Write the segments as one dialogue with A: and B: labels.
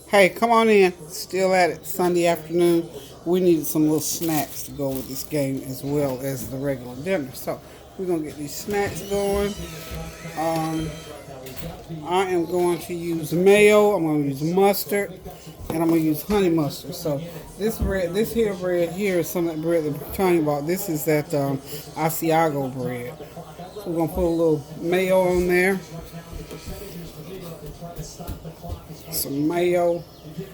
A: Hey, come on in. Still at it. Sunday afternoon. We needed some little snacks to go with this game as well as the regular dinner. So we're gonna get these snacks going. Um, I am going to use mayo. I'm going to use mustard, and I'm going to use honey mustard. So this here bread here is some of that bread that we're talking about. This is that Asiago bread. So we're gonna put a little mayo on there, some mayo,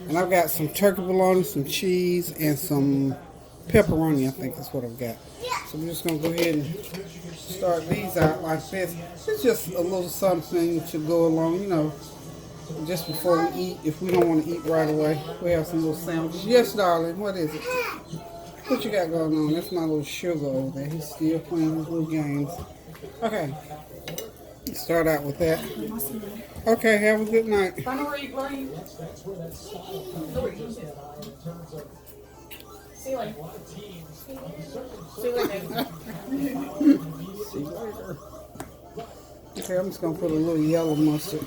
A: and I've got some turkey bologna, some cheese, and some pepperoni. I think that's what I've got. So I'm just gonna go ahead and start these out like this. It's just a little something to go along, just before we eat. If we don't want to eat right away, we have some little sandwiches. Yes, darling. What is it? What you got going on? That's my little sugar over there. He's still playing his little games. Okay. Start out with that. Okay, have a good night.
B: See you later. See you later.
A: See you later. Okay, I'm just going to put a little yellow mustard.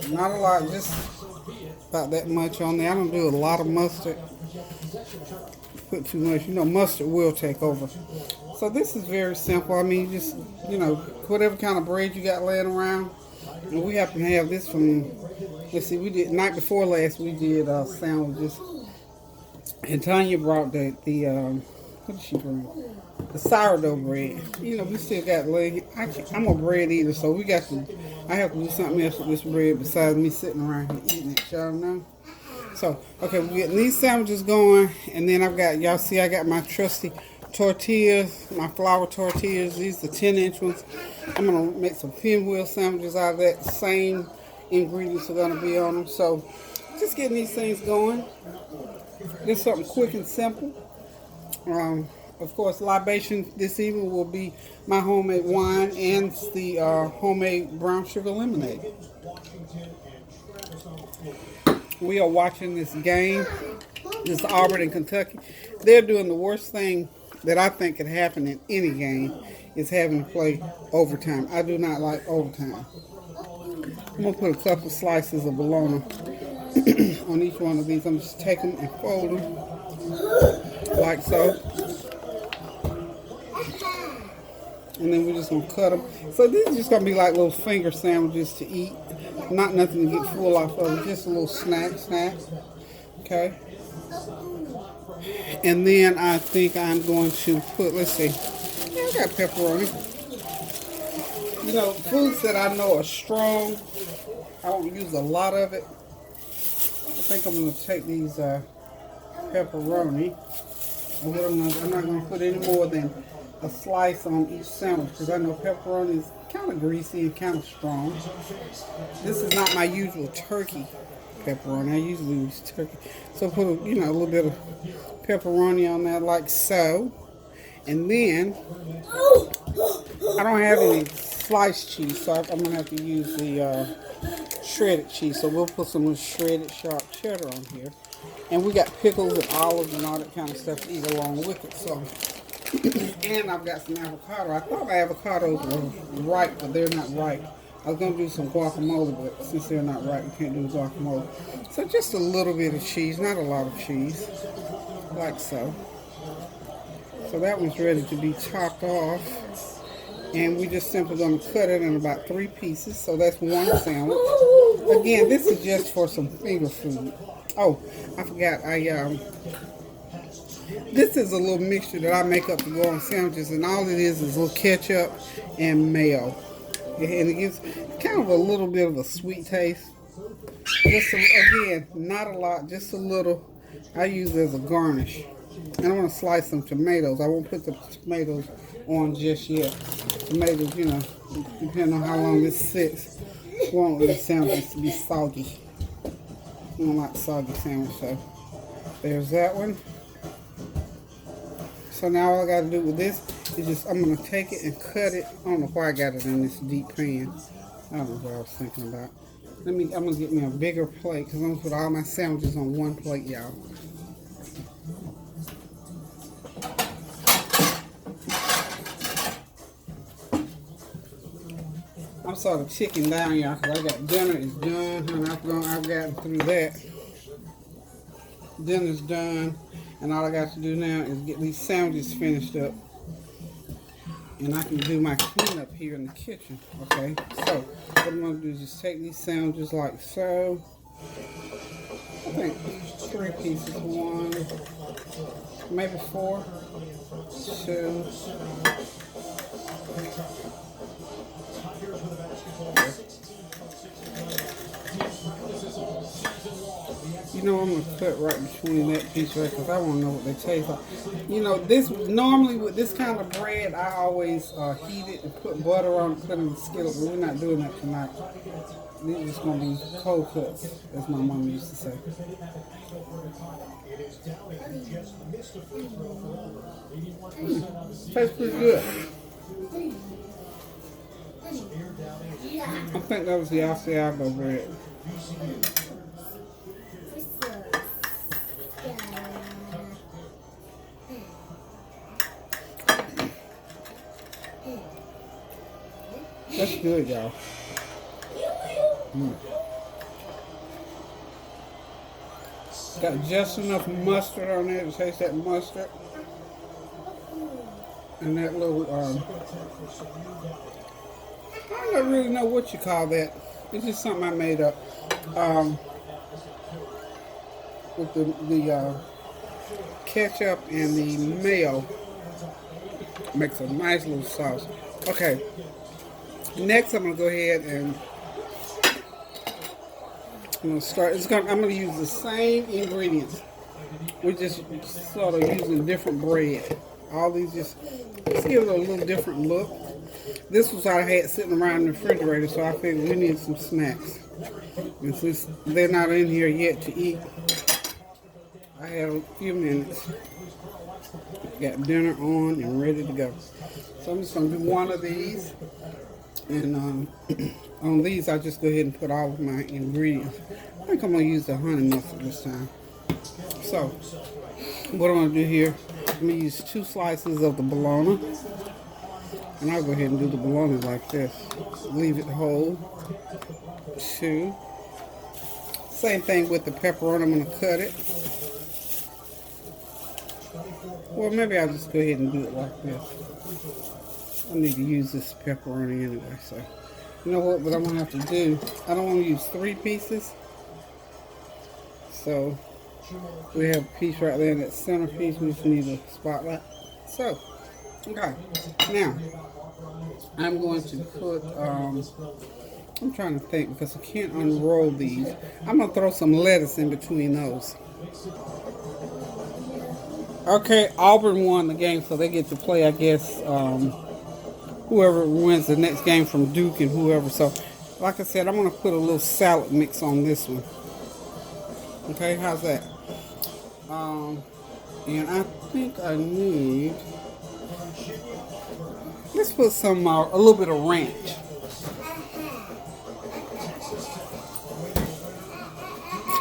A: Not a lot, just about that much on there. I don't do a lot of mustard. Put too much, mustard will take over. So this is very simple. I mean, just, whatever kind of bread you got laying around. And we happen to have this from, let's see, we did, night before last, we did sandwiches. And Tanya brought the what did she bring? The sourdough bread. We still got leg. I'm a bread eater, so I have to do something else with this bread besides me sitting around here eating it, y'all know. So, okay, we're getting these sandwiches going, and then y'all see I got my trusty tortillas, my flour tortillas. These are 10-inch ones. I'm going to make some pinwheel sandwiches out of that. Same ingredients are going to be on them. So, just getting these things going. Just something quick and simple. Of course, libation this evening will be my homemade wine and the homemade brown sugar lemonade. We are watching this game. This is Auburn and Kentucky. They're doing the worst thing that I think could happen in any game is having to play overtime. I do not like overtime. I'm going to put a couple slices of bologna on each one of these. I'm just take them and fold them like so. And then we're just going to cut them. So these are just going to be like little finger sandwiches to eat. Not nothing to get full off of. Just a little snack. Okay. And then I think I'm going to put, let's see. Yeah, I got pepperoni. Foods that I know are strong. I won't use a lot of it. I think I'm going to take these pepperoni. And I'm not going to put any more than a slice on each sandwich because I know pepperoni is kind of greasy and kind of strong. This is not my usual turkey pepperoni. I usually use turkey. So put a little bit of pepperoni on that like so. And then I don't have any sliced cheese, so I'm going to have to use the shredded cheese. So we'll put some shredded sharp cheddar on here. And we got pickles and olives and all that kind of stuff to eat along with it. So, and I've got some avocado. I thought my avocados were ripe, but they're not ripe. I was going to do some guacamole, but since they're not ripe, we can't do guacamole. So just a little bit of cheese, not a lot of cheese, like so. So that one's ready to be chopped off. And we just simply going to cut it in about 3 pieces. So that's one sandwich. Again, this is just for some finger food. Oh, I forgot. This is a little mixture that I make up to go on sandwiches, and all it is a little ketchup and mayo, and it gives kind of a little bit of a sweet taste. Again, not a lot, just a little. I use it as a garnish. And I want to slice some tomatoes. I won't put the tomatoes on just yet. Tomatoes, depending on how long this sits, I want the sandwiches to be soggy. I don't like soggy sandwich, so there's that one. So now all I got to do with this is I'm going to take it and cut it. I don't know why I got it in this deep pan. I don't know what I was thinking about. I'm going to get me a bigger plate because I'm going to put all my sandwiches on one plate, y'all. I'm sort of chicken down, y'all, because I got dinner is done, and I've gotten through that. Dinner's done, and all I got to do now is get these sandwiches finished up, and I can do my cleanup here in the kitchen. Okay, so what I'm gonna do is just take these sandwiches like so. I think 3 pieces, 1, maybe 4, 2. You know, I'm going to cut right between that piece right, because I want to know what they taste like. You know, this normally with this kind of bread, I always heat it and put butter on it, put it in the skillet, but we're not doing that tonight. These are just going to be cold cuts, as my mom used to say. Tastes pretty good. I think that was the Asiago bread. That's good, y'all. Got just enough mustard on there to taste that mustard. And that little, I don't really know what you call that. It's just something I made up. With the ketchup and the mayo. Makes a nice little sauce. Okay. Next, I'm gonna go ahead and I'm gonna start. I'm gonna use the same ingredients. We're just sort of using different bread. All these just give it a little different look. This was I had sitting around in the refrigerator, so I figured we need some snacks. And since they're not in here yet to eat, I have a few minutes. Got dinner on and ready to go. So I'm just gonna do one of these. And on these, I just go ahead and put all of my ingredients. I think I'm going to use the honey mustard this time. So, what I'm going to do here, I'm going to use 2 slices of the bologna. And I'll go ahead and do the bologna like this. Leave it whole. 2. Same thing with the pepperoni, I'm going to cut it. Well, maybe I'll just go ahead and do it like this. I need to use this pepperoni anyway, so you know what I'm gonna have to do, I don't want to use 3 pieces, so we have a piece right there, that center piece. We just need a spotlight. So okay, now I'm going to put I'm trying to think because I can't unroll these. I'm gonna throw some lettuce in between those. Okay, Auburn won the game, so they get to play, I guess, whoever wins the next game from Duke and whoever. So, like I said, I'm going to put a little salad mix on this one. Okay, how's that? And I think I need, let's put some, a little bit of ranch.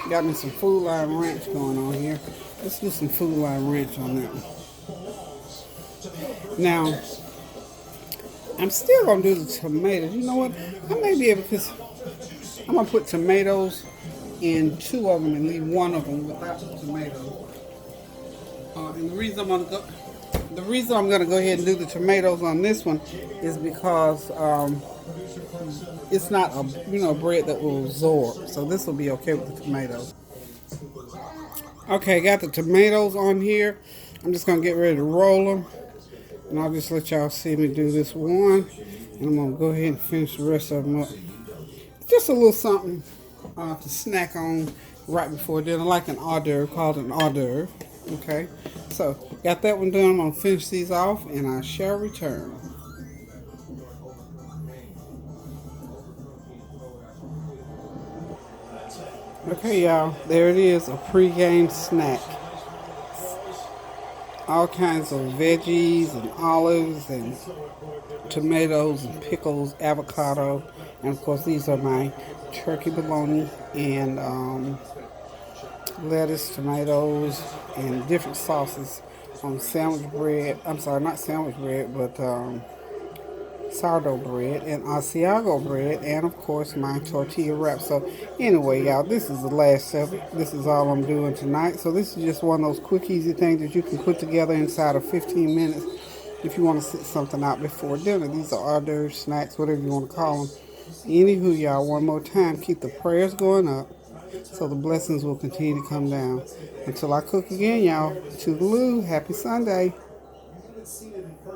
A: Got me some Food Line ranch going on here. Let's do some Food Line ranch on that one. Now, I'm still going to do the tomatoes. You know what? I may be able to, because I'm going to put tomatoes in 2 of them and leave 1 of them without the tomatoes. And the reason I'm going to go ahead and do the tomatoes on this one is because it's not a bread that will absorb. So this will be okay with the tomatoes. Okay, got the tomatoes on here. I'm just going to get ready to roll them. And I'll just let y'all see me do this one. And I'm going to go ahead and finish the rest of them up. Just a little something to snack on right before dinner, like an hors d'oeuvre, called an hors d'oeuvre. Okay, so got that one done. I'm going to finish these off and I shall return. Okay, y'all, there it is, a pre-game snack. All kinds of veggies and olives and tomatoes and pickles, avocado, and of course these are my turkey bologna and lettuce, tomatoes, and different sauces on sandwich bread. I'm sorry, not sandwich bread, but sourdough bread and Asiago bread, and of course my tortilla wrap. So anyway, y'all, this is the last of it. This is all I'm doing tonight. So this is just one of those quick, easy things that you can put together inside of 15 minutes if you want to sit something out before dinner. These are hors d'oeuvres, snacks, whatever you want to call them. Anywho, y'all, one more time, keep the prayers going up so the blessings will continue to come down. Until I cook again, y'all, toodaloo, happy Sunday.